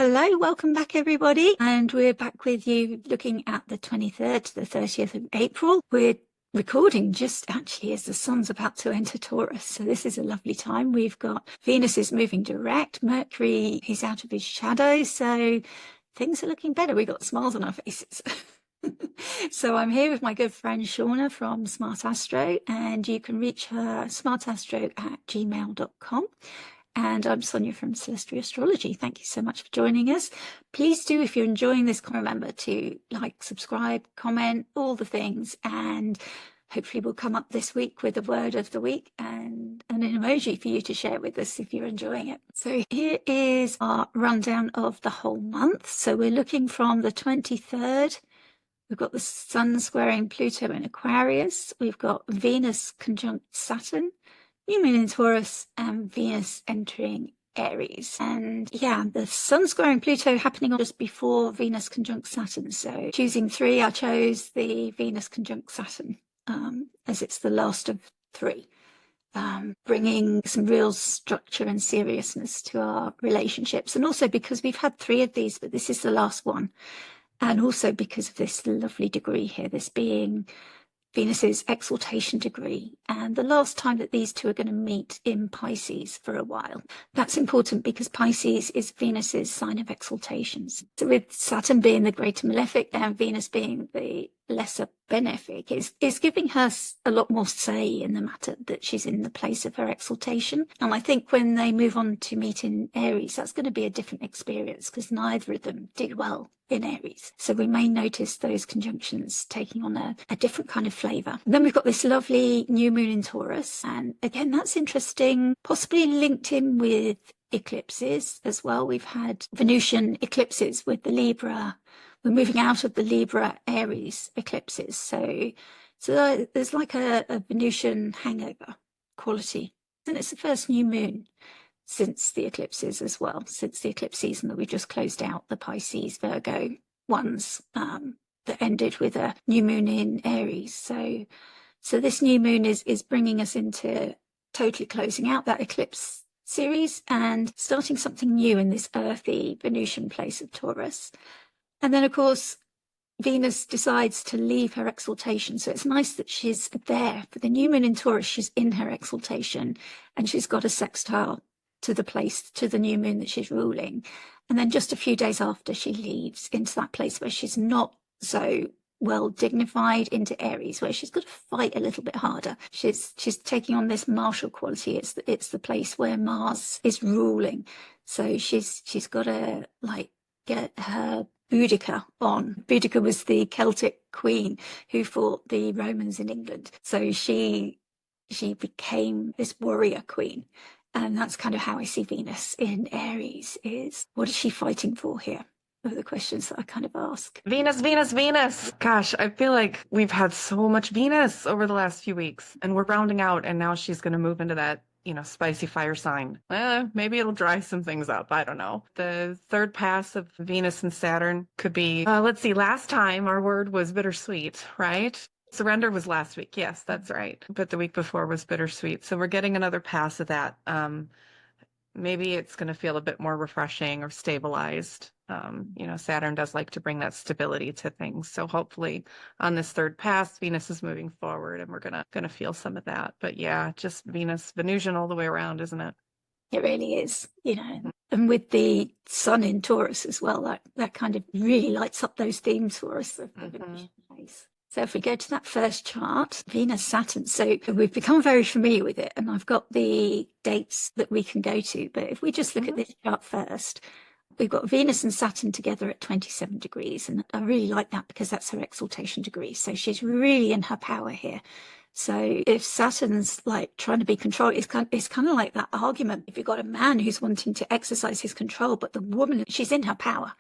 hello, welcome back everybody, and we're back with you looking at the 23rd to the 30th of April. We're recording just actually as the sun's about to enter Taurus, so this is a lovely time. We've got Venus is moving direct, Mercury is out of his shadow, so things are looking better. We've got smiles on our faces. So I'm here with my good friend Shawna from Smart Astro, and you can reach her smartastro@gmail.com. And I'm Sonia from Celestia Astrology. Thank you so much for joining us. Please do, if you're enjoying this, remember to like, subscribe, comment, all the things. And hopefully we'll come up this week with a word of the week and an emoji for you to share with us if you're enjoying it. So here is our rundown of the whole month. So we're looking from the 23rd. We've got the Sun squaring Pluto in Aquarius. We've got Venus conjunct Saturn, new moon in Taurus, and Venus entering Aries. And yeah, the Sun squaring Pluto happening just before Venus conjunct Saturn. So choosing three, I chose the Venus conjunct Saturn as it's the last of three, bringing some real structure and seriousness to our relationships. And also because we've had three of these, but this is the last one. And also because of this lovely degree here, this being Venus's exaltation degree, and the last time that these two are going to meet in Pisces for a while. That's important because Pisces is Venus's sign of exaltations. So with Saturn being the greater malefic and Venus being the lesser benefic, is giving her a lot more say in the matter, that she's in the place of her exaltation. And I think when they move on to meet in Aries, that's going to be a different experience because neither of them did well in Aries. So we may notice those conjunctions taking on a different kind of flavour. Then we've got this lovely new moon in Taurus. And again, that's interesting, possibly linked in with eclipses as well. We've had Venusian eclipses with the Libra. We're moving out of the Libra Aries eclipses. So there's like a Venusian hangover quality. And it's the first new moon since the eclipses as well, since the eclipse season that we just closed out, the Pisces Virgo ones that ended with a new moon in Aries. So this new moon is bringing us into totally closing out that eclipse series and starting something new in this earthy Venusian place of Taurus. And then, of course, Venus decides to leave her exaltation. So it's nice that she's there. For the new moon in Taurus, she's in her exaltation and she's got a sextile to the place, to the new moon that she's ruling. And then just a few days after, she leaves into that place where she's not so well dignified, into Aries, where she's got to fight a little bit harder. She's taking on this martial quality. It's the place where Mars is ruling. So she's got to like get her Boudica on. Boudica was the Celtic queen who fought the Romans in England. So she became this warrior queen. And that's kind of how I see Venus in Aries, is what is she fighting for here? Are the questions that I kind of ask. Venus, Venus, Venus. Gosh, I feel like we've had so much Venus over the last few weeks and we're rounding out and now she's going to move into that, spicy fire sign. Maybe it'll dry some things up. I don't know. The third pass of Venus and Saturn could be, let's see, last time our word was bittersweet, right? Surrender was last week. Yes, that's right. But the week before was bittersweet. So we're getting another pass of that. Maybe it's going to feel a bit more refreshing or stabilized. Saturn does like to bring that stability to things. So hopefully on this third pass, Venus is moving forward and we're gonna feel some of that. But yeah, just Venusian all the way around, isn't it? It really is, and with the sun in Taurus as well, that kind of really lights up those themes for us of the Venusian place. So if we go to that first chart, Venus, Saturn, so we've become very familiar with it and I've got the dates that we can go to. But if we just look at this chart first, we've got Venus and Saturn together at 27 degrees. And I really like that because that's her exaltation degree. So she's really in her power here. So if Saturn's like trying to be controlled, it's kind of like that argument. If you've got a man who's wanting to exercise his control, but the woman, she's in her power.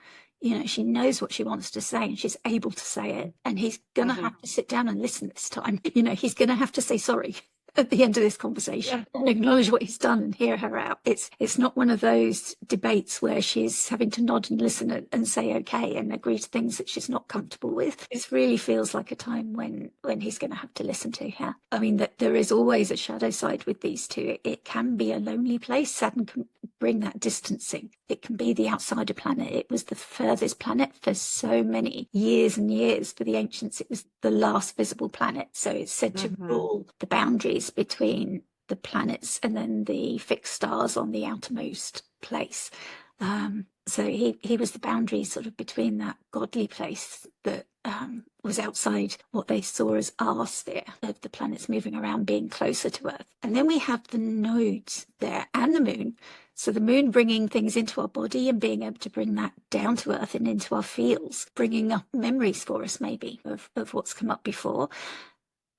She knows what she wants to say and she's able to say it. And he's going to have to sit down and listen this time. He's going to have to say sorry. at the end of this conversation and acknowledge what he's done and hear her out. It's not one of those debates where she's having to nod and listen and say okay and agree to things that she's not comfortable with. It really feels like a time when he's going to have to listen to her. I mean, that there is always a shadow side with these two. It can be a lonely place. Saturn can bring that distancing. It can be the outsider planet. It was the furthest planet for so many years and years. For the ancients, it was the last visible planet. So it's said to rule the boundaries between the planets and then the fixed stars on the outermost place. So he was the boundary sort of between that godly place that was outside what they saw as our sphere of the planets moving around, being closer to Earth. And then we have the nodes there and the moon. So the moon bringing things into our body and being able to bring that down to Earth and into our fields, bringing up memories for us maybe of what's come up before.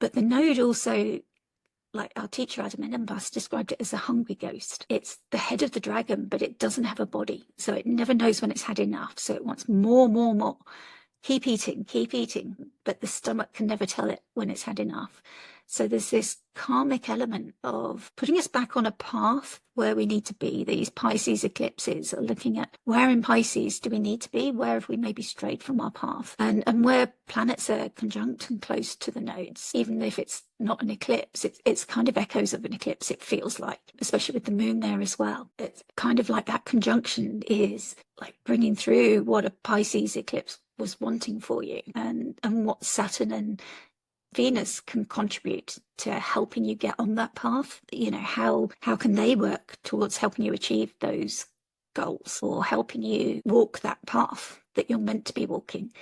But the node also, like our teacher Adam Enenbus described it as a hungry ghost. It's the head of the dragon, but it doesn't have a body. So it never knows when it's had enough. So it wants more, more, more. Keep eating, but the stomach can never tell it when it's had enough. So there's this karmic element of putting us back on a path where we need to be. These Pisces eclipses are looking at where in Pisces do we need to be? Where have we maybe strayed from our path? And where planets are conjunct and close to the nodes, even if it's not an eclipse, it's kind of echoes of an eclipse, it feels like, especially with the moon there as well. It's kind of like that conjunction is like bringing through what a Pisces eclipse was wanting for you, and what Saturn and Venus can contribute to helping you get on that path. You know, how can they work towards helping you achieve those goals or helping you walk that path that you're meant to be walking?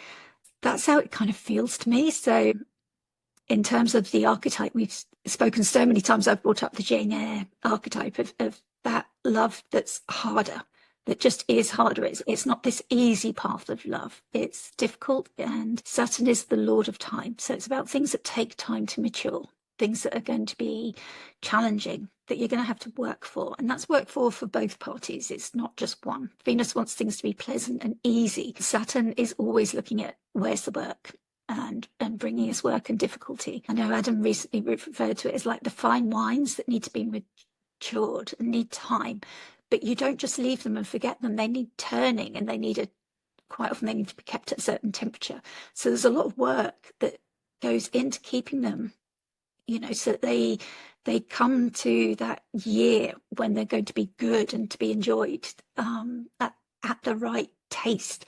That's how it kind of feels to me. So in terms of the archetype, we've spoken so many times, I've brought up the Jane Eyre archetype of that love that's harder, that just is harder. It's not this easy path of love. It's difficult, and Saturn is the lord of time. So it's about things that take time to mature, things that are going to be challenging, that you're going to have to work for. And that's work for both parties. It's not just one. Venus wants things to be pleasant and easy. Saturn is always looking at where's the work and bringing us work and difficulty. I know Adam recently referred to it as like the fine wines that need to be matured and need time. But you don't just leave them and forget them. They need turning, and quite often they need to be kept at a certain temperature. So there's a lot of work that goes into keeping them, you know, so that they come to that year when they're going to be good and to be enjoyed at the right taste.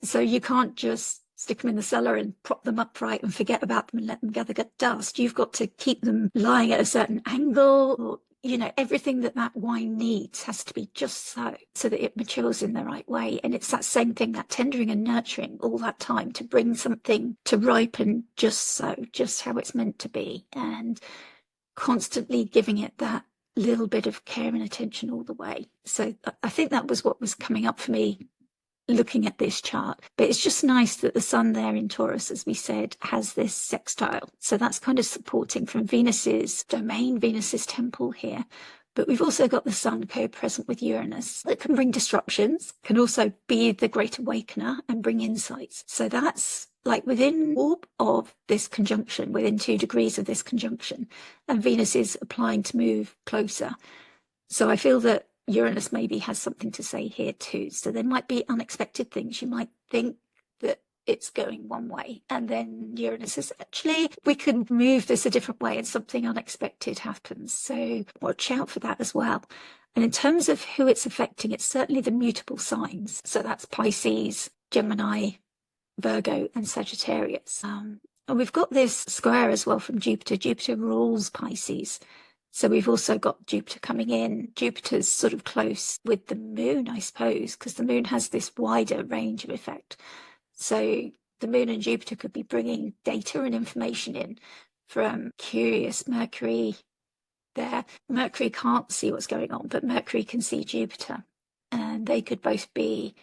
So you can't just stick them in the cellar and prop them upright and forget about them and let them gather dust. You've got to keep them lying at a certain angle, or, you know, everything that wine needs has to be just so that it matures in the right way. And it's that same thing, that tendering and nurturing all that time to bring something to ripen just how it's meant to be, and constantly giving it that little bit of care and attention all the way. So I think that was what was coming up for me looking at this chart. But it's just nice that the sun there in Taurus, as we said, has this sextile. So that's kind of supporting from Venus's domain, Venus's temple here. But we've also got the sun co-present with Uranus that can bring disruptions, can also be the great awakener and bring insights. So that's like within warp of this conjunction, within 2 degrees of this conjunction, and Venus is applying to move closer. So I feel that Uranus maybe has something to say here too. So there might be unexpected things. You might think that it's going one way, and then Uranus says, actually, we can move this a different way, and something unexpected happens. So watch out for that as well. And in terms of who it's affecting, it's certainly the mutable signs. So that's Pisces, Gemini, Virgo, and Sagittarius. And we've got this square as well from Jupiter. Jupiter rules Pisces. So we've also got Jupiter coming in. Jupiter's sort of close with the moon, I suppose, because the moon has this wider range of effect. So the moon and Jupiter could be bringing data and information in from curious Mercury there. Mercury can't see what's going on, but Mercury can see Jupiter. And they could both be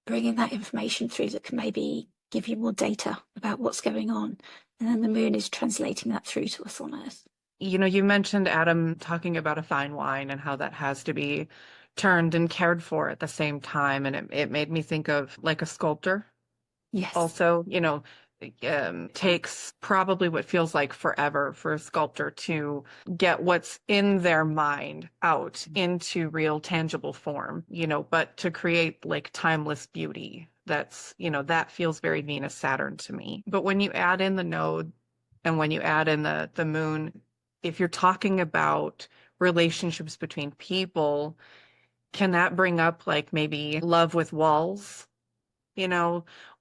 bringing that information through that can maybe give you more data about what's going on. And then the moon is translating that through to us on Earth. You know, you mentioned Adam talking about a fine wine and how that has to be turned and cared for at the same time. And it made me think of like a sculptor. Yes. Also, you know, takes probably what feels like forever for a sculptor to get what's in their mind out into real tangible form, but to create like timeless beauty. That's, that feels very Venus Saturn to me. But when you add in the node and when you add in the moon, if you're talking about relationships between people, can that bring up like maybe love with walls,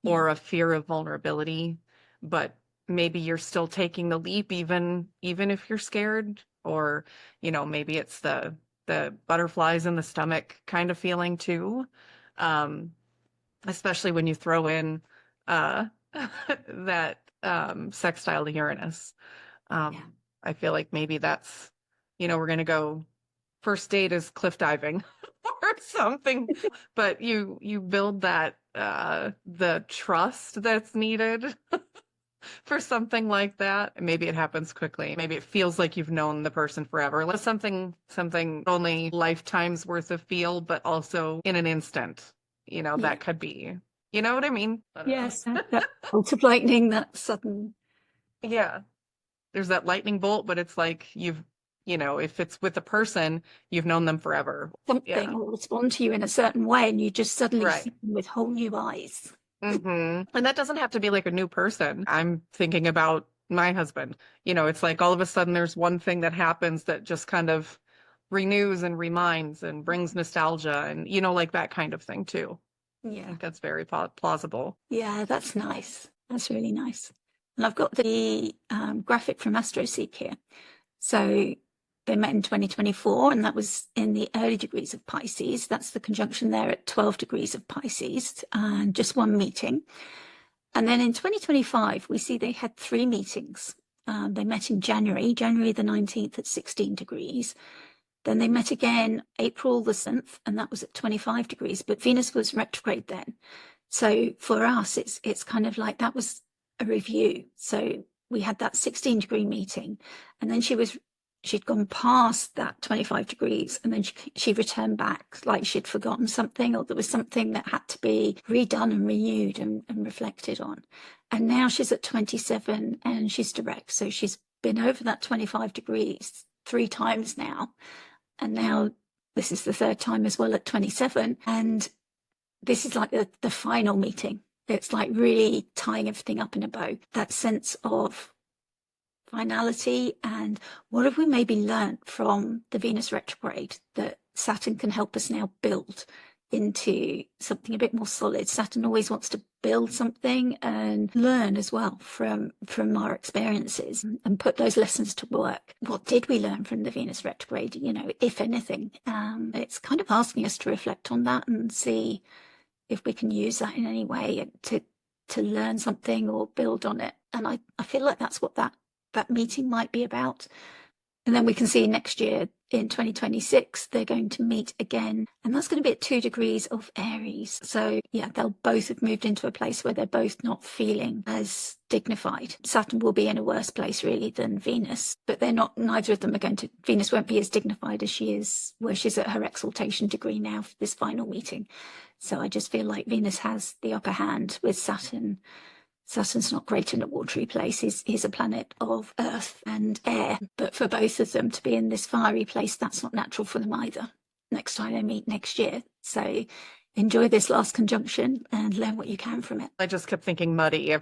or a fear of vulnerability, but maybe you're still taking the leap even if you're scared, or maybe it's the butterflies in the stomach kind of feeling too, especially when you throw in that sextile to Uranus. I feel like maybe that's, we're going to go, first date is cliff diving or something, but you build that the trust that's needed for something like that. Maybe it happens quickly. Maybe it feels like you've known the person forever. Like something only lifetimes worth of feel, but also in an instant. That could be. You know what I mean? I don't know. Yes, that bolt of lightning, that sudden. Yeah. There's that lightning bolt, but it's like if it's with a person, you've known them forever. Something will respond to you in a certain way, and you just suddenly see them with whole new eyes. And that doesn't have to be like a new person. I'm thinking about my husband. It's like all of a sudden there's one thing that happens that just kind of renews and reminds and brings nostalgia and, like that kind of thing too. Yeah. I think that's very plausible. Yeah, that's nice. That's really nice. And I've got the graphic from AstroSeek here. So they met in 2024, and that was in the early degrees of Pisces. That's the conjunction there at 12 degrees of Pisces, and just one meeting. And then in 2025, we see they had 3 meetings. They met in January the 19th at 16 degrees. Then they met again April the 7th, and that was at 25 degrees, but Venus was retrograde then. So for us, it's kind of like that was a review. So we had that 16-degree meeting, and then she'd gone past that 25 degrees, and then she returned back like she'd forgotten something, or there was something that had to be redone and renewed and reflected on. And now she's at 27 and she's direct. So she's been over that 25 degrees 3 times now. And now this is the 3rd time as well at 27. And this is like the final meeting. It's like really tying everything up in a bow. That sense of finality, and what have we maybe learned from the Venus retrograde that Saturn can help us now build into something a bit more solid. Saturn always wants to build something and learn as well from our experiences and put those lessons to work. What did we learn from the Venus retrograde, if anything? It's kind of asking us to reflect on that and see if we can use that in any way to learn something or build on it. And I feel like that's what that meeting might be about. And then we can see next year in 2026, they're going to meet again. And that's going to be at 2 degrees of Aries. So yeah, they'll both have moved into a place where they're both not feeling as dignified. Saturn will be in a worse place really than Venus, but neither of them are Venus won't be as dignified as she is where she's at her exaltation degree now for this final meeting. So I just feel like Venus has the upper hand with Saturn. Saturn's not great in a watery place. He's a planet of earth and air. But for both of them to be in this fiery place, that's not natural for them either. Next time they meet next year. So enjoy this last conjunction and learn what you can from it. I just kept thinking muddy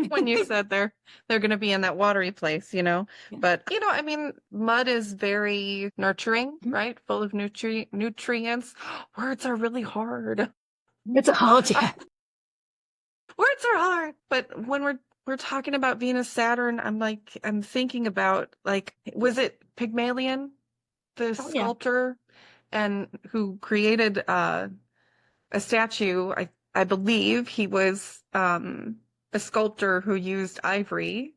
when you said they're going to be in that watery place, Yeah. But, I mean, mud is very nurturing, right? Full of nutrients. Words are really hard. It's hard, yeah. Words are hard, but when we're talking about Venus Saturn, I'm thinking about was it Pygmalion, the sculptor, and who created a statue? I believe he was a sculptor who used ivory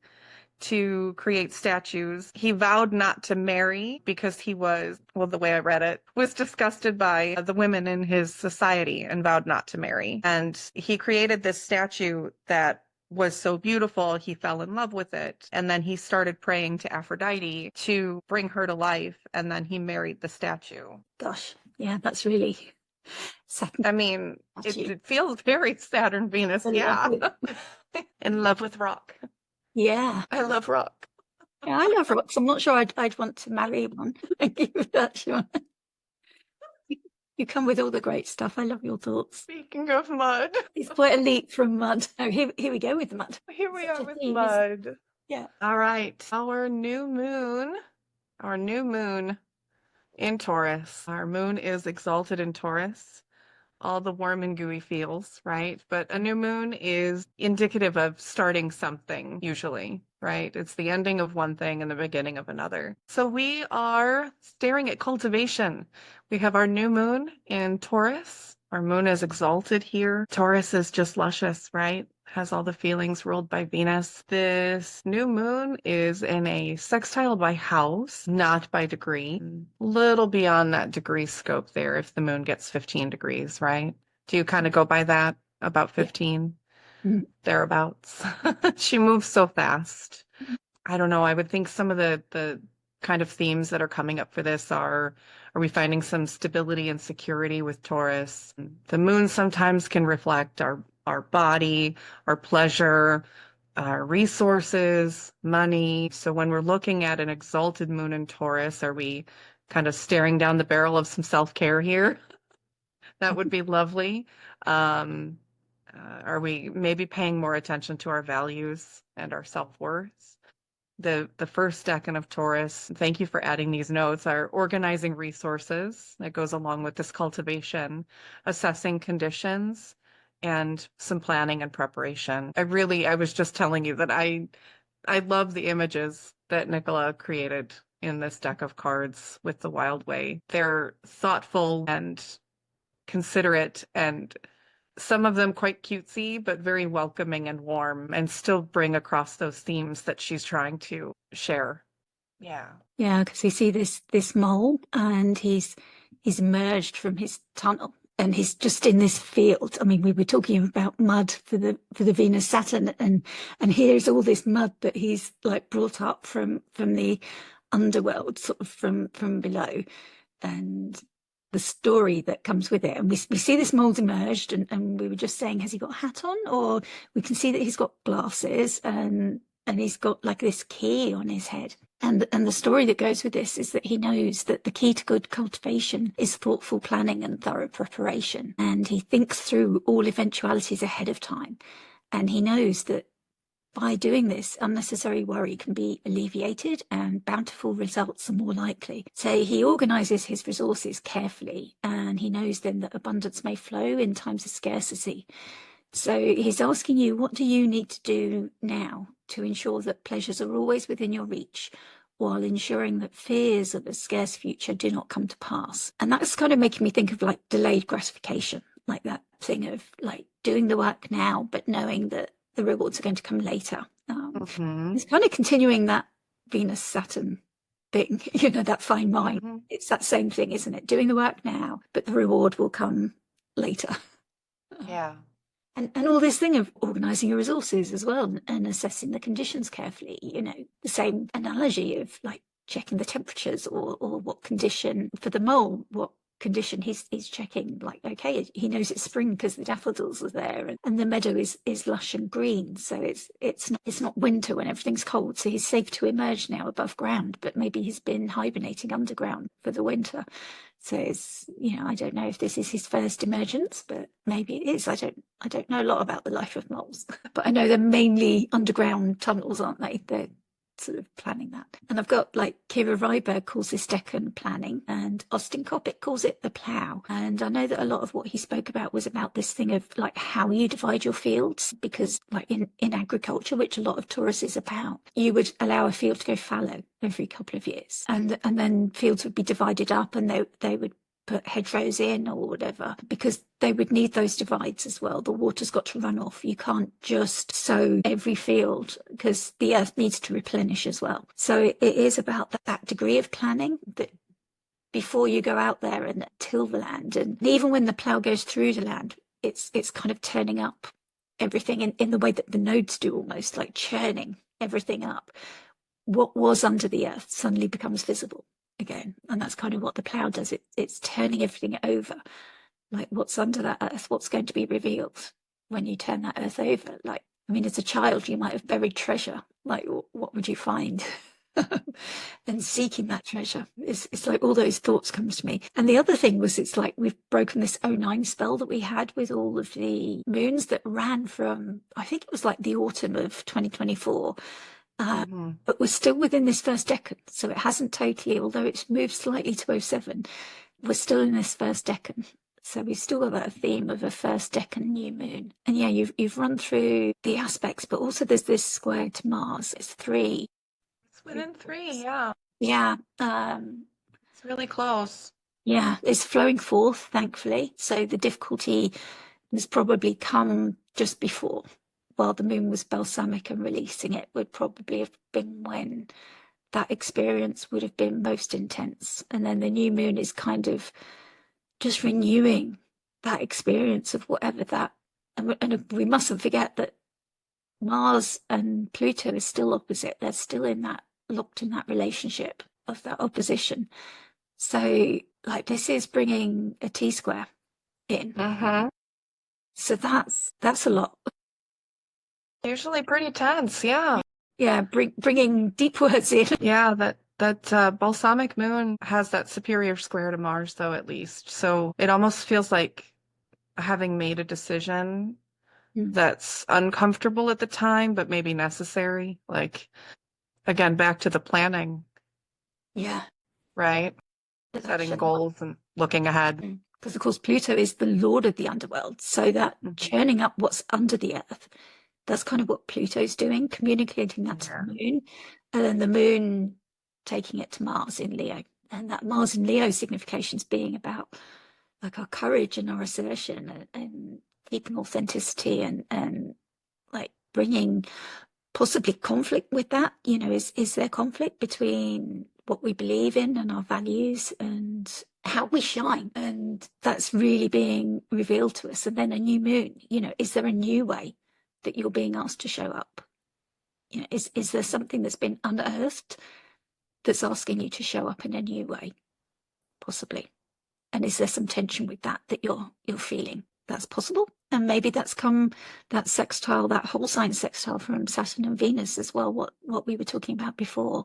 to create statues. He vowed not to marry because he was, the way I read it, was disgusted by the women in his society and vowed not to marry. And he created this statue that was so beautiful, he fell in love with it. And then he started praying to Aphrodite to bring her to life. And then he married the statue. Gosh, yeah, that's really Saturn. I mean, it feels very Saturn Venus, yeah. In love with rock. Yeah. I love rock. Yeah, I love rocks. I'm not sure I'd want to marry one. Thank you for that, Shawna. You come with all the great stuff. I love your thoughts. Speaking of mud, It's quite a leap from mud. Oh, here we go with the mud. here we Such are a with theme, isn't it? mud. Yeah. All right. Our new moon in Taurus. Our moon is exalted in Taurus. All the warm and gooey feels, right? But a new moon is indicative of starting something, usually, right? It's the ending of one thing and the beginning of another. So we are staring at cultivation. We have our new moon in Taurus. Our moon is exalted here. Taurus is just luscious, right? Has all the feelings ruled by Venus. This new moon is in a sextile by house, not by degree. Little beyond that degree scope there if the moon gets 15 degrees, right? Do you kind of go by that? About 15? Yeah. Thereabouts. She moves so fast. I don't know. I would think some of the kind of themes that are coming up for this are we finding some stability and security with Taurus? The moon sometimes can reflect our body, our pleasure, our resources, money. So when we're looking at an exalted moon in Taurus, are we kind of staring down the barrel of some self-care here? That would be lovely. Are we maybe paying more attention to our values and our self-worth? The first decan of Taurus, thank you for adding these notes, are organizing resources. That goes along with this cultivation, assessing conditions, and some planning and preparation. I was just telling you that I love the images that Nicola created in this deck of cards with the Wild Way. They're thoughtful and considerate, and some of them quite cutesy, but very welcoming and warm, and still bring across those themes that she's trying to share. Yeah. Yeah, because you see this mole, and he's emerged from his tunnel, and he's just in this field. I mean, we were talking about mud for the Venus Saturn, and here's all this mud that he's like brought up from the underworld, sort of from below, and the story that comes with it. And we see this mole's emerged, and we were just saying, has he got a hat on? Or we can see that he's got glasses, and he's got like this key on his head. And the story that goes with this is that he knows that the key to good cultivation is thoughtful planning and thorough preparation. And he thinks through all eventualities ahead of time. And he knows that by doing this, unnecessary worry can be alleviated and bountiful results are more likely. So he organises his resources carefully, and he knows then that abundance may flow in times of scarcity. So he's asking you, what do you need to do now to ensure that pleasures are always within your reach, while ensuring that fears of a scarce future do not come to pass? And that's kind of making me think of like delayed gratification, like that thing of like doing the work now, but knowing that the rewards are going to come later. It's kind of continuing that Venus-Saturn thing, that fine line. It's that same thing, isn't it? Doing the work now, but the reward will come later. Yeah. And all this thing of organising your resources as well, and assessing the conditions carefully, the same analogy of like checking the temperatures or what condition for the mole, what condition he's checking, like, okay, he knows it's spring because the daffodils are there, and the meadow is lush and green, so it's not winter when everything's cold, so he's safe to emerge now above ground, but maybe he's been hibernating underground for the winter. So it's, I don't know if this is his first emergence, but maybe it is. I don't know a lot about the life of moles, but I know they're mainly underground tunnels, aren't they? They're sort of planning that. And I've got like Kira Ryberg calls this decan planning, and Austin Coppock calls it the plough. And I know that a lot of what he spoke about was about this thing of like how you divide your fields, because like in agriculture, which a lot of Taurus is about, you would allow a field to go fallow every couple of years, and then fields would be divided up, and they would put hedgerows in or whatever, because they would need those divides as well. The water's got to run off. You can't just sow every field, because the earth needs to replenish as well. So it is about that degree of planning, that before you go out there and till the land, and even when the plough goes through the land, it's kind of turning up everything in the way that the nodes do, almost like churning everything up. What was under the earth suddenly becomes visible again, and that's kind of what the plough does. It's turning everything over, like what's under that earth, what's going to be revealed when you turn that earth over, like I mean, as a child, you might have buried treasure. Like, what would you find? And seeking that treasure. It's like all those thoughts comes to me. And the other thing was, it's like we've broken this '09 spell that we had with all of the moons that ran from, I think it was like the autumn of 2024. But we're still within this first decan. So it hasn't totally, although it's moved slightly to '07, we're still in this first decan. So we've still got that theme of a first decan new moon. And yeah, you've run through the aspects, but also there's this square to Mars. It's 3. It's within 3, yeah. Yeah. It's really close. Yeah, it's flowing forth, thankfully. So the difficulty has probably come just before, while the moon was balsamic and releasing it would probably have been when that experience would have been most intense. And then the new moon is kind of just renewing that experience of whatever that, and we mustn't forget that Mars and Pluto is still opposite. They're still in that, locked in that relationship of that opposition. So like this is bringing a T-square in. So that's a lot. Usually pretty tense, yeah. Yeah, bringing deep words in. Yeah, that balsamic moon has that superior square to Mars, though, at least. So it almost feels like having made a decision that's uncomfortable at the time, but maybe necessary. Like, again, back to the planning. Yeah. Right? Setting goals and looking ahead. Because, of course, Pluto is the lord of the underworld. So that churning up what's under the earth, that's kind of what Pluto's doing, communicating that to the moon. And then the moon taking it to Mars in Leo. And that Mars in Leo significations being about like our courage and our assertion and keeping authenticity and like bringing possibly conflict with that. You know, is there conflict between what we believe in and our values and how we shine? And that's really being revealed to us. And then a new moon, you know, is there a new way that you're being asked to show up? You know, is there something that's been unearthed that's asking you to show up in a new way? Possibly. And is there some tension with that you're feeling? That's possible. And maybe that's come, that sextile, that whole sign sextile from Saturn and Venus as well, what we were talking about before,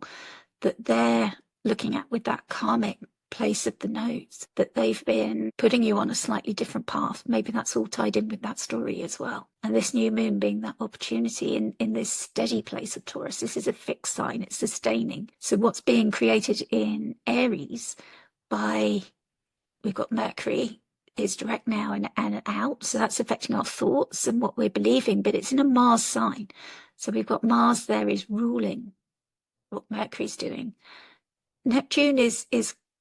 that they're looking at with that karmic place of the nodes, that they've been putting you on a slightly different path. Maybe that's all tied in with that story as well. And this new moon being that opportunity in this steady place of Taurus. This is a fixed sign, it's sustaining. So what's being created in Aries by, we've got Mercury is direct now and out. So that's affecting our thoughts and what we're believing, but it's in a Mars sign. So we've got Mars there is ruling what Mercury's doing. Neptune is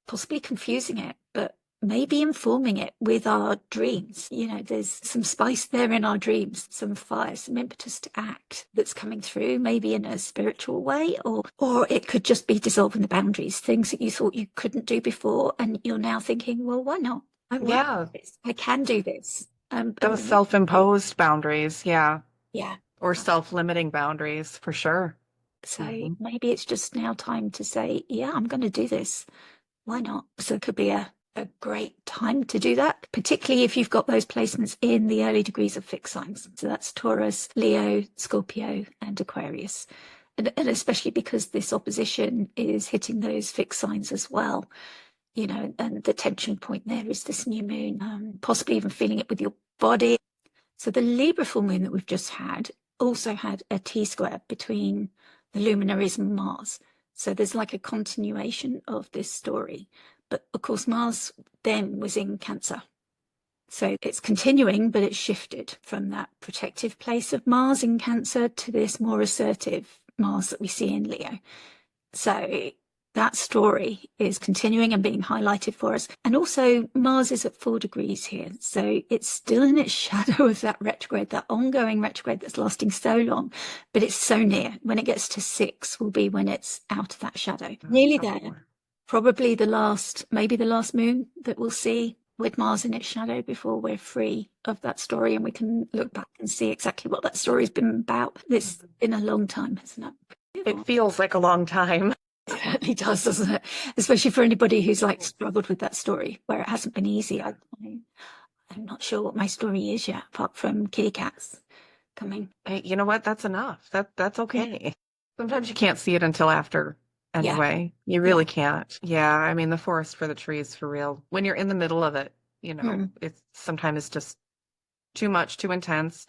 possibly confusing it, but maybe informing it with our dreams. You know, there's some spice there in our dreams, some fire, some impetus to act that's coming through, maybe in a spiritual way, or it could just be dissolving the boundaries, things that you thought you couldn't do before, and you're now thinking, well, why not? I can do this. Those self-imposed boundaries, yeah. Yeah. Or self-limiting boundaries, for sure. So maybe it's just now time to say, yeah, I'm going to do this. Why not? So it could be a great time to do that, particularly if you've got those placements in the early degrees of fixed signs. So that's Taurus, Leo, Scorpio, and Aquarius. And especially because this opposition is hitting those fixed signs as well. You know, and the tension point there is this new moon, possibly even feeling it with your body. So the Libra full moon that we've just had also had a T-square between the luminaries and Mars. So there's like a continuation of this story. But of course, Mars then was in Cancer. So it's continuing, but it's shifted from that protective place of Mars in Cancer to this more assertive Mars that we see in Leo. So that story is continuing and being highlighted for us. And also Mars is at 4 degrees here. So it's still in its shadow of that retrograde, that ongoing retrograde that's lasting so long, but it's so near. When it gets to 6 will be when it's out of that shadow. Nearly there. Probably maybe the last moon that we'll see with Mars in its shadow before we're free of that story and we can look back and see exactly what that story's been about. It's been a long time, hasn't it? It feels like a long time. It certainly does, doesn't it? Especially for anybody who's like struggled with that story, where it hasn't been easy. I'm not sure what my story is yet, apart from kitty cats coming. Hey, you know what? That's enough. That's okay. Sometimes you can't see it until after Yeah, anyway. You yeah. really can't. Yeah, I mean the forest for the trees for real. When you're in the middle of it, Mm, it's sometimes just too much, too intense.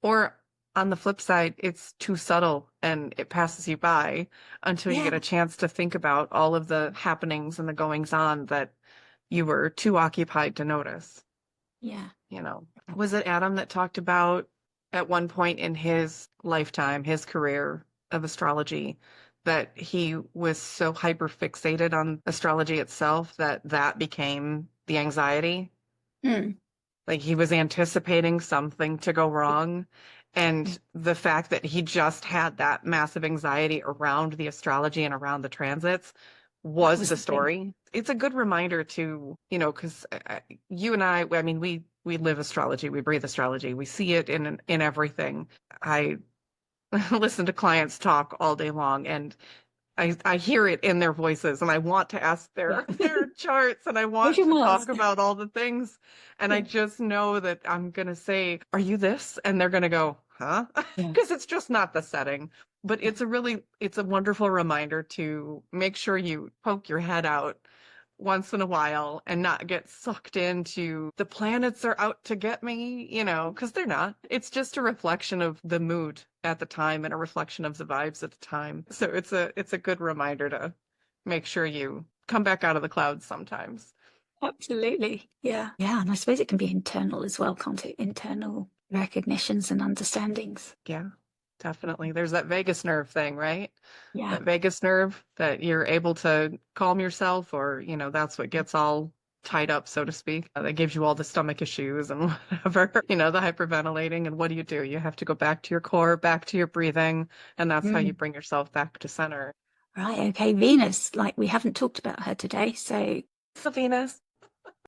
Or on the flip side, it's too subtle and it passes you by until you yeah, get a chance to think about all of the happenings and the goings on that you were too occupied to notice. yeah. Was it Adam that talked about at one point in his lifetime, his career of astrology, that he was so hyper fixated on astrology itself that that became the anxiety? Mm. Like he was anticipating something to go wrong. And the fact that he just had that massive anxiety around the astrology and around the transits That was was the the thing. story. It's a good reminder to, because you and I mean, we live astrology, we breathe astrology, we see it in everything. I listen to clients talk all day long, and I hear it in their voices, and I want to ask Yeah. their charts, and I Where's want your to Mars? talk about all the things, and I Yeah. just know that I'm gonna say, "Are you this?" And they're gonna go, "Huh?" Yeah. Because it's just not the setting. But it's a wonderful reminder to make sure you poke your head out once in a while and not get sucked into the planets are out to get me, because they're not. It's just a reflection of the mood at the time and a reflection of the vibes at the time. So it's a good reminder to make sure you come back out of the clouds sometimes. Absolutely. Yeah. Yeah. And I suppose it can be internal as well, can't it? Internal recognitions and understandings. Yeah, definitely. There's that vagus nerve thing, right? Yeah. That vagus nerve that you're able to calm yourself, or, that's what gets all tied up, so to speak. That gives you all the stomach issues and whatever, the hyperventilating. And what do? You have to go back to your core, back to your breathing, and that's how you Mm. bring yourself back to center. Right. Okay. Venus, like we haven't talked about her today. So So Venus.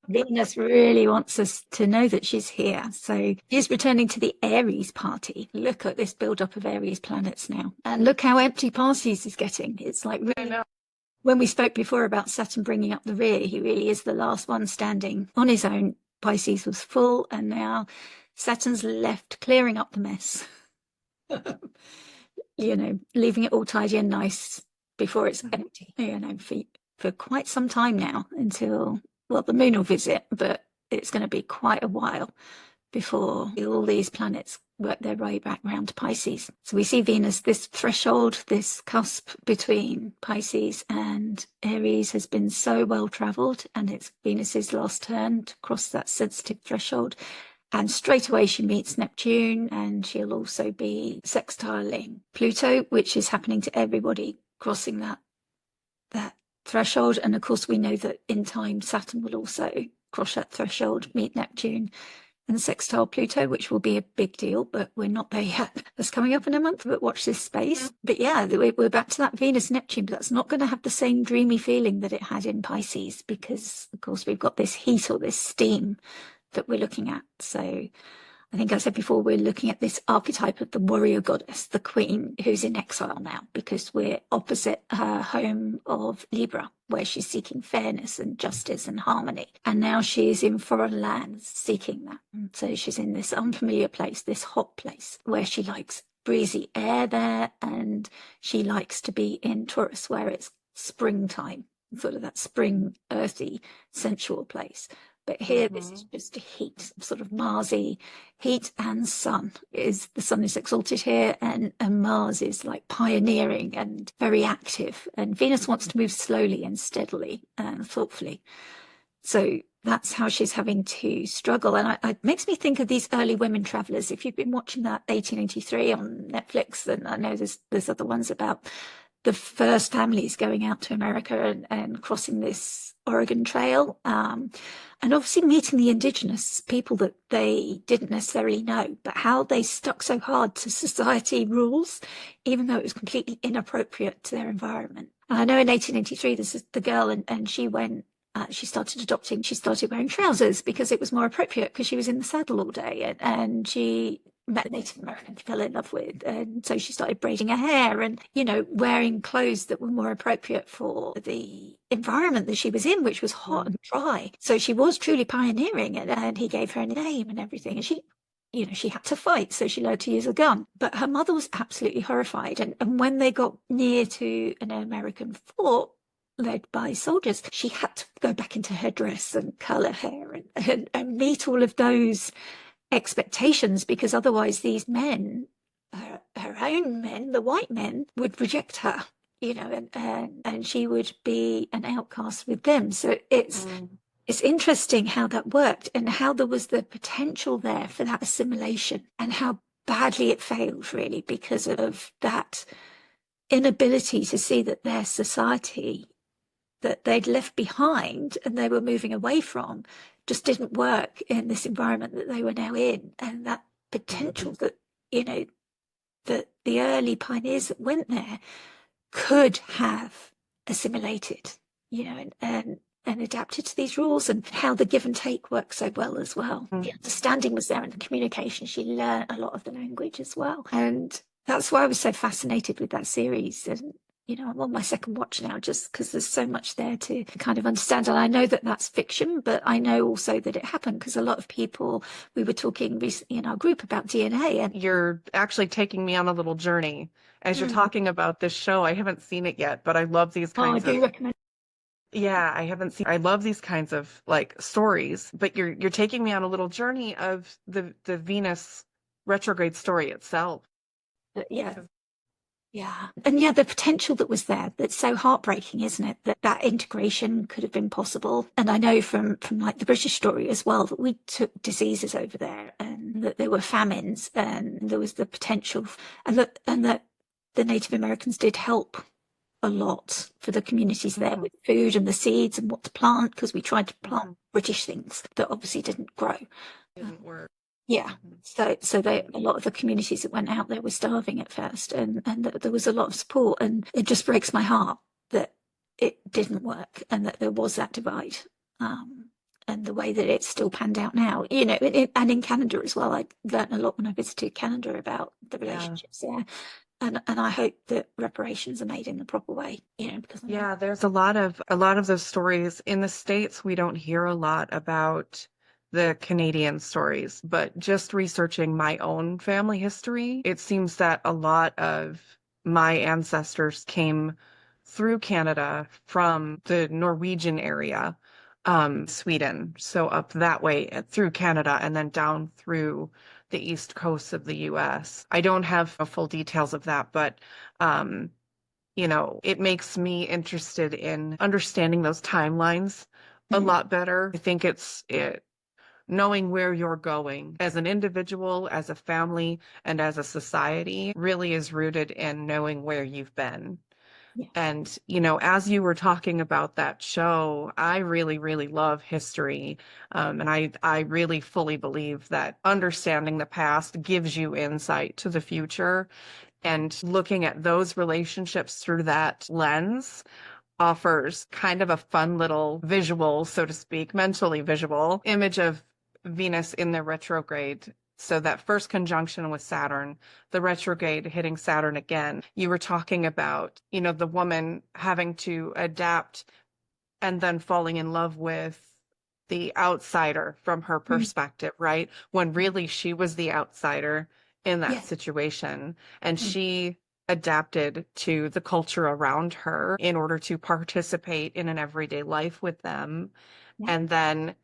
Venus really wants us to know that she's here. So she's returning to the Aries party. Look at this build-up of Aries planets now. And look how empty Pisces is getting. It's like I really, know. when we spoke before about Saturn bringing up the rear, he really is the last one standing on his own. Pisces was full, and now Saturn's left clearing up the mess. Leaving it all tidy and nice before it's empty, for quite some time now until, well, the moon will visit, but it's going to be quite a while before all these planets work their way back round to Pisces. So we see Venus, this threshold, this cusp between Pisces and Aries has been so well travelled, and it's Venus's last turn to cross that sensitive threshold. And straight away she meets Neptune, and she'll also be sextiling Pluto, which is happening to everybody crossing that threshold. And of course, we know that in time Saturn will also cross that threshold, meet Neptune, and sextile Pluto, which will be a big deal, but we're not there yet. That's coming up in a month, but watch this space. But yeah, we're back to that Venus Neptune, but that's not going to have the same dreamy feeling that it had in Pisces, because of course we've got this heat or this steam that we're looking at. So I think I said before, we're looking at this archetype of the warrior goddess, the queen, who's in exile now because we're opposite her home of Libra, where she's seeking fairness and justice and harmony. And now she's in foreign lands seeking that. And so she's in this unfamiliar place, this hot place, where she likes breezy air there, and she likes to be in Taurus, where it's springtime, sort of that spring, earthy, sensual place. But here, this is just heat, sort of Marsy heat and sun. The sun is exalted here, and Mars is like pioneering and very active. And Venus wants to move slowly and steadily and thoughtfully. So that's how she's having to struggle. And it makes me think of these early women travelers. If you've been watching that 1883 on Netflix, and I know there's other ones about the first families going out to America and crossing this Oregon Trail, and obviously meeting the indigenous people that they didn't necessarily know, but how they stuck so hard to society rules, even though it was completely inappropriate to their environment. And I know in 1883, this is the girl, and she went. She started wearing trousers because it was more appropriate because she was in the saddle all day, and she met a Native American she fell in love with, and so she started braiding her hair and wearing clothes that were more appropriate for the environment that she was in, which was hot and dry. So she was truly pioneering it, and he gave her a name and everything, and she you know, she had to fight, so she learned to use a gun. But her mother was absolutely horrified. And when they got near to an American fort led by soldiers, she had to go back into her dress and curl her hair and meet all of those expectations, because otherwise these men, her own men, the white men, would reject her, you know, and she would be an outcast with them. So it's interesting how that worked, and how there was the potential there for that assimilation, and how badly it failed, really, because of that inability to see that their society that they'd left behind and they were moving away from just didn't work in this environment that they were now in. And that potential that, you know, that the early pioneers that went there could have assimilated, you know, and adapted to these rules, and how the give and take works so well as well. The understanding was there, and the communication. She learned a lot of the language as well. And that's why I was so fascinated with that series. And, you know, I'm on my second watch now, just because there's so much there to kind of understand. And I know that that's fiction, but I know also that it happened, because a lot of people, we were talking recently in our group about DNA. And you're actually taking me on a little journey as you're talking about this show. I haven't seen it yet, but I love these kinds I do recommend. Yeah, I haven't seen. I love these kinds of like stories, but you're taking me on a little journey of the Venus retrograde story itself. Yeah. Yeah. And yeah, the potential that was there, that's so heartbreaking, isn't it? That integration could have been possible. And I know from like the British story as well, that we took diseases over there, and that there were famines, and there was the potential, and that the Native Americans did help a lot for the communities there with food and the seeds and what to plant, because we tried to plant British things that obviously didn't grow. Didn't work. Yeah. So a lot of the communities that went out there were starving at first, and there was a lot of support, and it just breaks my heart that it didn't work, and that there was that divide, and the way that it's still panned out now, you know, and in Canada as well. I learned a lot when I visited Canada about the relationships there. And I hope that reparations are made in the proper way, you know, because there's a lot of those stories in the States. We don't hear a lot about the Canadian stories, but just researching my own family history, it seems that a lot of my ancestors came through Canada from the Norwegian area, Sweden, so up that way through Canada, and then down through the east coast of the US. I don't have full details of that, but you know, it makes me interested in understanding those timelines a lot better. I think it knowing where you're going as an individual, as a family, and as a society really is rooted in knowing where you've been. Yeah. And, you know, as you were talking about that show, I really, really love history. And I really fully believe that understanding the past gives you insight to the future. And looking at those relationships through that lens offers kind of a fun little visual, so to speak, mentally visual image of Venus in the retrograde. So that first conjunction with Saturn, the retrograde hitting Saturn again, you were talking about, you know, the woman having to adapt and then falling in love with the outsider from her perspective, right? When really she was the outsider in that situation, and she adapted to the culture around her in order to participate in an everyday life with them. And then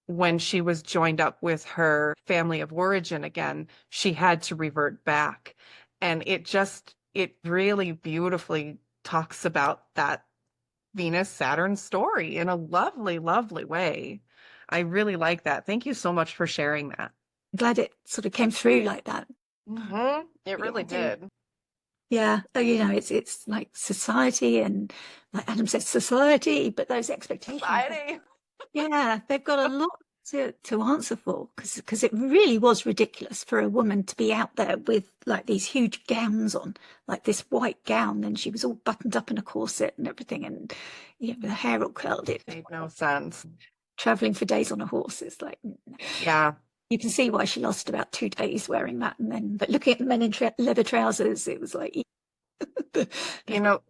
when she was joined up with her family of origin again, she had to revert back. And it really beautifully talks about that Venus Saturn story in a lovely, lovely way. I really like that. Thank you so much for sharing that. I'm glad it sort of came through like that. It really did. Yeah, you know, it's like society, and like Adam says, society, but those expectations. Society. Yeah, they've got a lot to answer for, because it really was ridiculous for a woman to be out there with like these huge gowns on, like this white gown, and she was all buttoned up in a corset and everything, and you know, with her hair all curled. It made no sense. Traveling for days on a horse is like, yeah. You can see why she lost about 2 days wearing that. And then, but looking at the men in leather trousers, it was like, you know,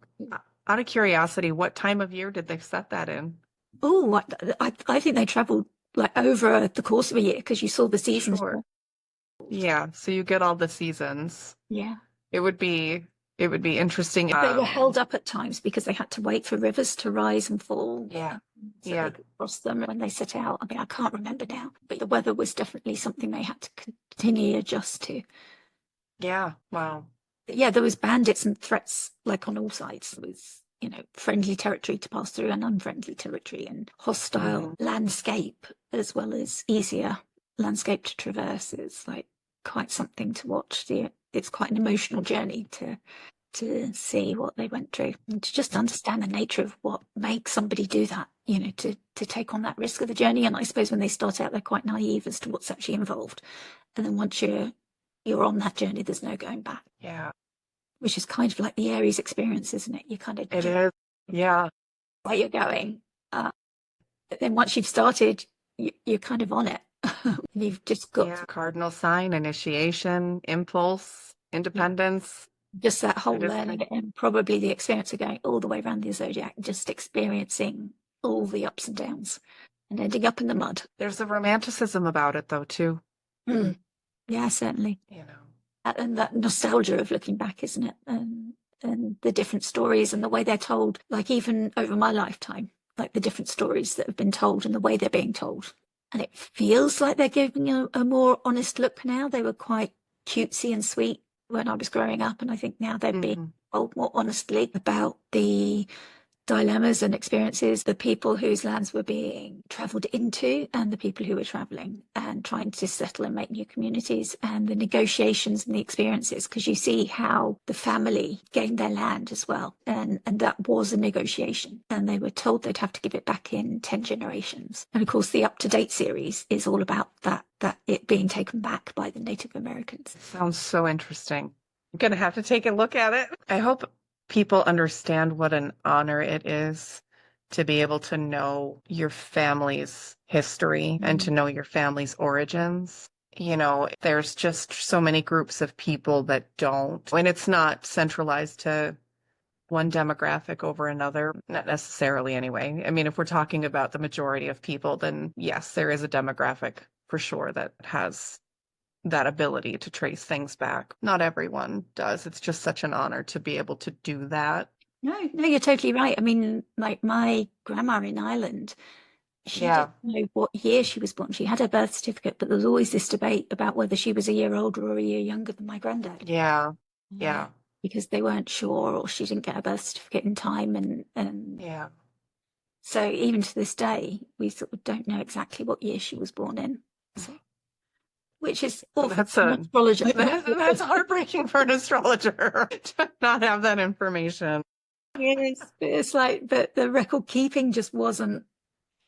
out of curiosity, what time of year did they set that in? Oh, I think they traveled like over the course of a year, because you saw the seasons. Sure. Yeah, so you get all the seasons. Yeah. It would be interesting. They were held up at times because they had to wait for rivers to rise and fall. Yeah. So they could cross them when they set out. I mean, I can't remember now, but the weather was definitely something they had to continually adjust to. Yeah. Wow. Yeah, there was bandits and threats like on all sides. There was, friendly territory to pass through and unfriendly territory and hostile landscape as well as easier landscape to traverse. It's like quite something to watch. It's quite an emotional journey to see what they went through and to just understand the nature of what makes somebody do that, to take on that risk of the journey. And I suppose when they start out, they're quite naive as to what's actually involved. And then once you're on that journey, there's no going back. Yeah. Which is kind of like the Aries experience, isn't it? You kind of It is. Yeah. where you're going. But then once you've started, you're kind of on it. You've just got cardinal sign, initiation, impulse, independence. Just that whole learning and probably the experience of going all the way around the zodiac, just experiencing all the ups and downs and ending up in the mud. There's a romanticism about it, though, too. Yeah, certainly. And that nostalgia of looking back, isn't it? And the different stories and the way they're told, like even over my lifetime, like the different stories that have been told and the way they're being told. And it feels like they're giving a more honest look now. They were quite cutesy and sweet when I was growing up, and I think now they're being told more honestly about the dilemmas and experiences, the people whose lands were being travelled into and the people who were travelling and trying to settle and make new communities, and the negotiations and the experiences, because you see how the family gained their land as well, and that was a negotiation, and they were told they'd have to give it back in 10 generations. And of course the Up to Date series is all about that it being taken back by the Native Americans. Sounds so interesting. I'm gonna have to take a look at it. I hope people understand what an honor it is to be able to know your family's history and to know your family's origins. There's just so many groups of people that don't, and it's not centralized to one demographic over another, not necessarily anyway. I mean, if we're talking about the majority of people, then yes, there is a demographic for sure that has that ability to trace things back. Not everyone does. It's just such an honor to be able to do that. No, you're totally right. I mean, like my grandma in Ireland, she didn't know what year she was born. She had her birth certificate, but there was always this debate about whether she was a year older or a year younger than my granddad. Yeah. Because they weren't sure, or she didn't get her birth certificate in time, and so even to this day, we sort of don't know exactly what year she was born in. So, which is awful. That's heartbreaking for an astrologer to not have that information. Yes, it's like the record keeping just wasn't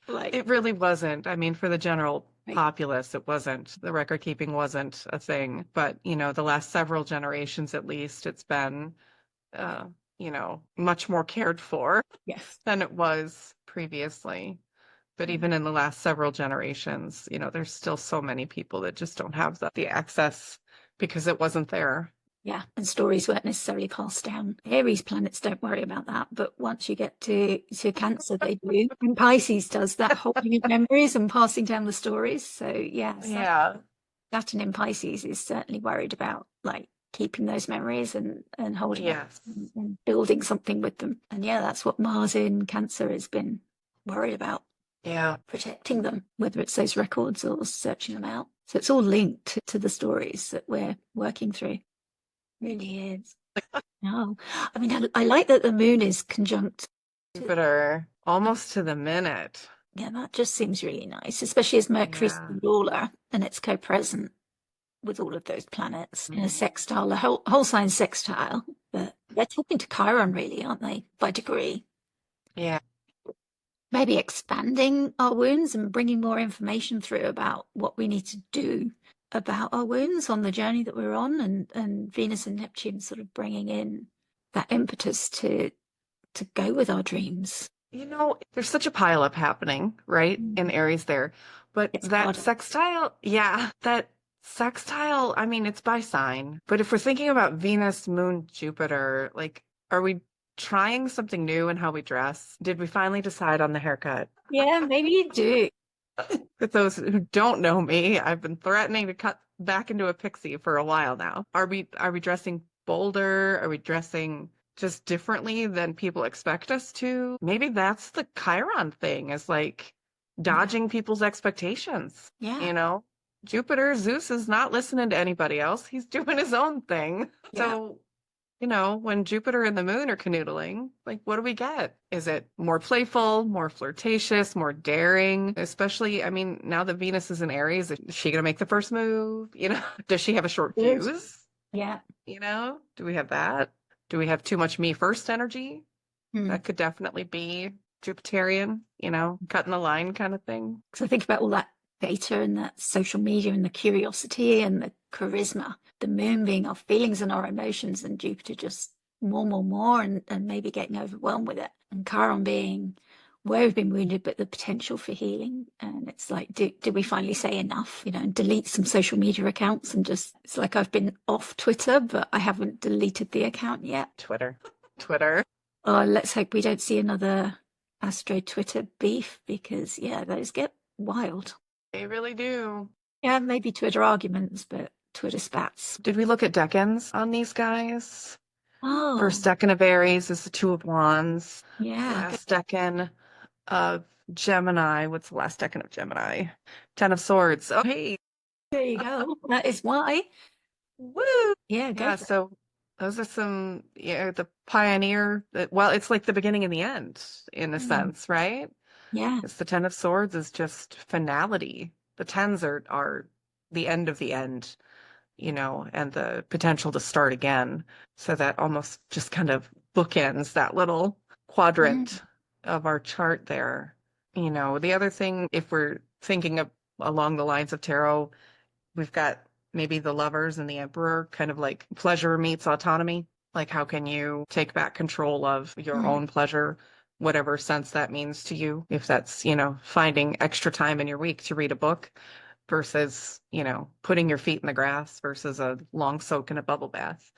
like. It really wasn't. I mean, for the general populace, it wasn't. The record keeping wasn't a thing. But, the last several generations at least, it's been, much more cared for than it was previously. But even in the last several generations, there's still so many people that just don't have the access because it wasn't there. Yeah, and stories weren't necessarily passed down. Aries planets don't worry about that, but once you get to Cancer, they do. And Pisces does that holding of memories and passing down the stories. So Saturn in Pisces is certainly worried about like keeping those memories and holding them and building something with them. And that's what Mars in Cancer has been worried about. Protecting them, whether it's those records or searching them out. So it's all linked to the stories that we're working through. It really is. No, I mean, I like that the moon is conjunct Jupiter almost to the minute. Yeah, that just seems really nice, especially as Mercury's the ruler and it's co-present with all of those planets in a sextile, a whole sign sextile. But they're talking to Chiron, really, aren't they, by degree? Yeah. Maybe expanding our wounds and bringing more information through about what we need to do about our wounds on the journey that we're on, and Venus and Neptune sort of bringing in that impetus to go with our dreams. There's such a pileup happening, right, in Aries there. But It's that harder. sextile, I mean, it's by sign. But if we're thinking about Venus, Moon, Jupiter, like, are we trying something new in how we dress? Did we finally decide on the haircut? Yeah, maybe you do. For those who don't know me, I've been threatening to cut back into a pixie for a while now. Are we dressing bolder? Are we dressing just differently than people expect us to? Maybe that's the Chiron thing, is like dodging people's expectations. Yeah. Jupiter, Zeus is not listening to anybody else. He's doing his own thing. Yeah. So, when Jupiter and the moon are canoodling, like, what do we get? Is it more playful, more flirtatious, more daring? Especially, I mean, now that Venus is in Aries, is she going to make the first move? Does she have a short Good. fuse? Yeah. Do we have that? Do we have too much me first energy? Hmm. That could definitely be Jupiterian, cutting the line kind of thing. So I think about all that data and that social media and the curiosity and the charisma, the moon being our feelings and our emotions, and Jupiter just more, and maybe getting overwhelmed with it. And Chiron being where we've been wounded, but the potential for healing. And it's like, do we finally say enough, and delete some social media accounts and just, it's like I've been off Twitter, but I haven't deleted the account yet. Twitter. Oh, let's hope we don't see another Astro Twitter beef, because those get wild. They really do. Yeah, maybe Twitter arguments, but Twitter spats. Did we look at decans on these guys? Oh, First decan of Aries is the Two of Wands. yeah. Last decan of Gemini. What's the last decan of Gemini? Ten of Swords. Oh, hey. There you go. That is why. Woo! Yeah, go for it. So those are some, the pioneer. Well, it's like the beginning and the end, in a sense, right? Yeah. It's the Ten of Swords is just finality. The tens are the end of the end, and the potential to start again. So that almost just kind of bookends that little quadrant of our chart there. The other thing, if we're thinking of along the lines of tarot, we've got maybe the Lovers and the Emperor, kind of like pleasure meets autonomy. Like, how can you take back control of your own pleasure, whatever sense that means to you? If that's, finding extra time in your week to read a book versus, putting your feet in the grass versus a long soak in a bubble bath.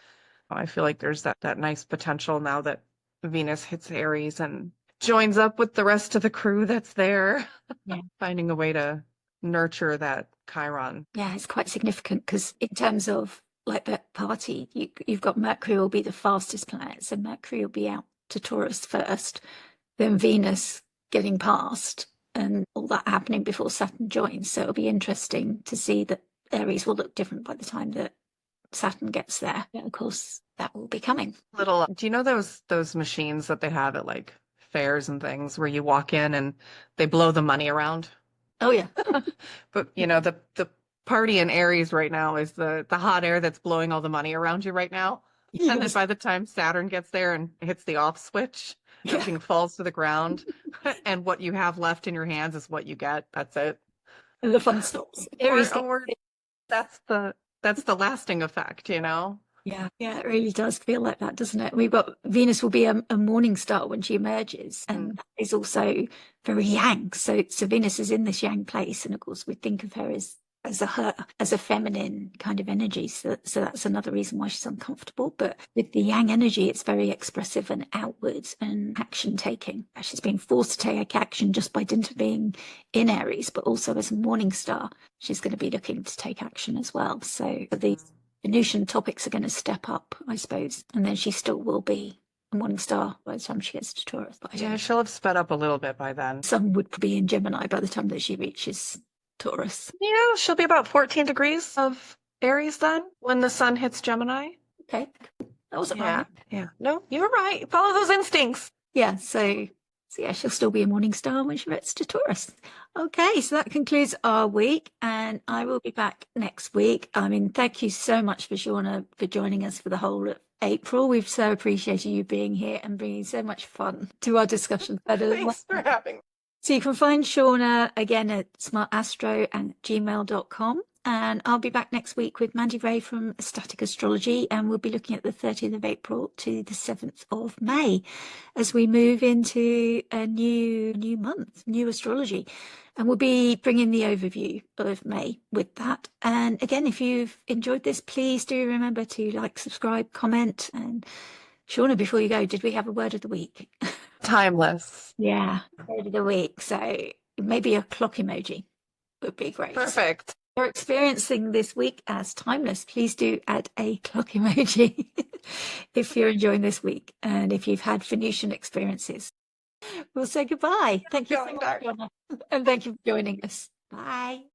I feel like there's that nice potential now that Venus hits Aries and joins up with the rest of the crew that's there. Yeah. Finding a way to nurture that Chiron. Yeah, it's quite significant, because in terms of like that party, you've got Mercury will be the fastest planet. So Mercury will be out to Taurus first, then Venus getting past, and all that happening before Saturn joins. So it'll be interesting to see that Aries will look different by the time that Saturn gets there. Yeah, of course, that will be coming. Do you know those machines that they have at like fairs and things where you walk in and they blow the money around? Oh yeah. But the party in Aries right now is the hot air that's blowing all the money around you right now. Yes. And then by the time Saturn gets there and hits the off switch, everything falls to the ground. And what you have left in your hands is what you get. That's it. And the fun stops. Aries. That's the lasting effect, Yeah, it really does feel like that, doesn't it? We've got Venus will be a morning star when she emerges, and that is also very yang. So Venus is in this yang place, and of course we think of her as a feminine kind of energy. So that's another reason why she's uncomfortable. But with the yang energy, it's very expressive and outwards and action taking. She's being forced to take action just by dint of being in Aries, but also as a morning star, she's going to be looking to take action as well. So the Venusian topics are going to step up, I suppose, and then she still will be a morning star by the time she gets to Taurus. But she'll have sped up a little bit by then. Sun would be in Gemini by the time that she reaches Taurus. Yeah, she'll be about 14 degrees of Aries then when the sun hits Gemini. Okay, that wasn't right. Yeah, no, you were right. Follow those instincts. Yeah, so yeah, she'll still be a morning star when she gets to Taurus. Okay, so that concludes our week, and I will be back next week. I mean, thank you so much for Shawna for joining us for the whole of April. We've so appreciated you being here and bringing so much fun to our discussion. Thanks for having me. So you can find Shawna again at smartastro@gmail.com. And I'll be back next week with Mandy Ray from Static Astrology, and we'll be looking at the 30th of April to the 7th of May as we move into a new month, new astrology. And we'll be bringing the overview of May with that. And again, if you've enjoyed this, please do remember to like, subscribe, comment. And Shawna, before you go, did we have a word of the week? Timeless. Yeah, word of the week. So maybe a clock emoji would be great. Perfect. you're experiencing this week as timeless, please do add a clock emoji if you're enjoying this week and if you've had Venusian experiences. We'll say goodbye. Thank you so Feeling much, dark. Shawna, and thank you for joining us. Bye.